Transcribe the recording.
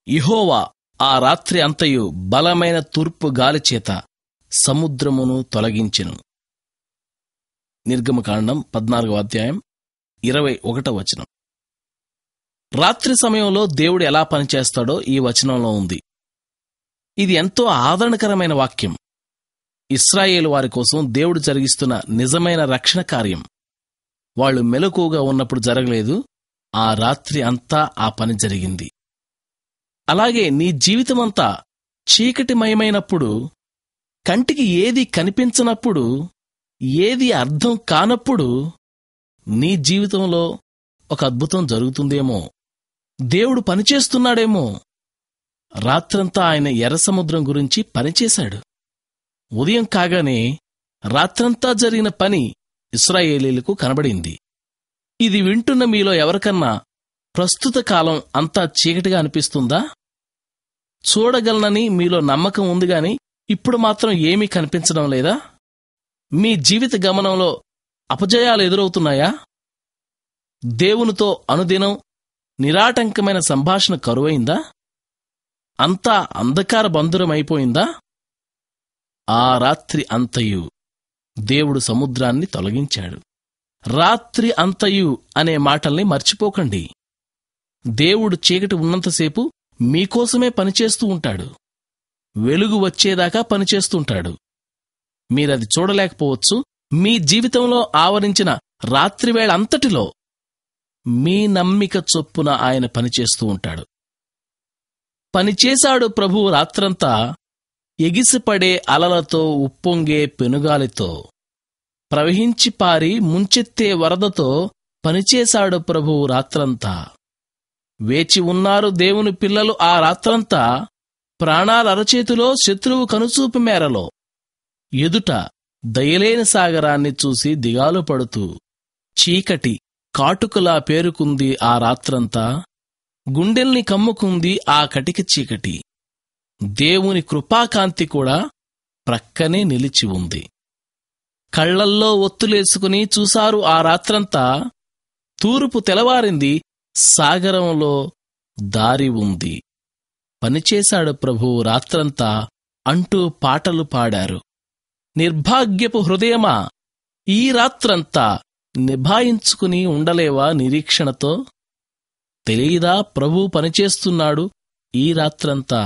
యెహోవా ఆ రాత్రి అంతయు బలమైన తూర్పు గాలిచేత సముద్రమును తొలగించెను. నిర్గమకాండం 14వ అధ్యాయం 21వ వచనం. రాత్రి సమయంలో దేవుడు ఎలా పనిచేస్తాడో ఈ వచనంలో ఉంది. ఇది ఎంతో ఆదరణకరమైన వాక్యం. ఇశ్రాయేలు వారి కోసం దేవుడు జరిగిస్తున్న నిజమైన రక్షణ కార్యం. వాళ్లు మెలకువగా ఉన్నప్పుడు జరగలేదు, ఆ రాత్రి అంతా ఆ పని జరిగింది. అలాగే నీ జీవితమంతా చీకటిమయమైనప్పుడు, కంటికి ఏది కనిపించనప్పుడు, ఏది అర్థం కానప్పుడు నీ జీవితంలో ఒక అద్భుతం జరుగుతుందేమో, దేవుడు పనిచేస్తున్నాడేమో. రాత్రంతా ఆయన ఎర్రసముద్రం గురించి పనిచేశాడు. ఉదయం కాగానే రాత్రంతా జరిగిన పని ఇశ్రాయేలీలకు కనబడింది. ఇది వింటున్న మీలో ఎవరికన్నా ప్రస్తుత కాలం అంతా చీకటిగా అనిపిస్తుందా? చూడగలనని మీలో నమ్మకం ఉంది గాని ఇప్పుడు మాత్రం ఏమీ కనిపించడం లేదా? మీ జీవిత గమనంలో అపజయాలు ఎదురవుతున్నాయా? దేవునితో అనుదినం నిరాటంకమైన సంభాషణ కరువైందా? అంతా అంధకార బంధురమైపోయిందా? ఆ రాత్రి అంతయు దేవుడు సముద్రాన్ని తొలగించాడు. రాత్రి అంతయు అనే మాటల్ని మర్చిపోకండి. దేవుడు చీకటి ఉన్నంతసేపు మీకోసమే పనిచేస్తూ ఉంటాడు. వెలుగు వచ్చేదాకా పనిచేస్తుంటాడు. మీరది చూడలేకపోవచ్చు. మీ జీవితంలో ఆవరించిన రాత్రివేళ అంతటిలో మీ నమ్మిక చొప్పున ఆయన పనిచేస్తూ ఉంటాడు. పనిచేశాడు ప్రభువు రాత్రంతా, ఎగిసిపడే అలలతో, ఉప్పొంగే పెనుగాలితో, ప్రవహించి పారి ముంచెత్తే వరదతో పనిచేశాడు ప్రభువు రాత్రంతా. వేచి ఉన్నారు దేవుని పిల్లలు ఆ రాత్రంతా, ప్రాణాలరచేతిలో, శత్రువు కనుచూపు మేరలో, ఎదుట దయలేని సాగరాన్ని చూసి దిగాలు పడుతూ. చీకటి కాటుకలా పేరుకుంది ఆ రాత్రంతా, గుండెల్ని కమ్ముకుంది ఆ కటిక చీకటి. దేవుని కృపాకాంతి కూడా ప్రక్కనే నిలిచి ఉంది. కళ్లల్లో ఒత్తులేసుకుని చూశారు ఆ రాత్రంతా, తూర్పు తెలవారింది, సాగరంలో దారి ఉంది. పనిచేశాడు ప్రభువు రాత్రంతా అంటూ పాటలు పాడారు. నిర్భాగ్యపు హృదయమా, ఈ రాత్రంతా నిభాయించుకుని ఉండలేవా నిరీక్షణతో? తెలియదా ప్రభువు పనిచేస్తున్నాడు ఈ రాత్రంతా?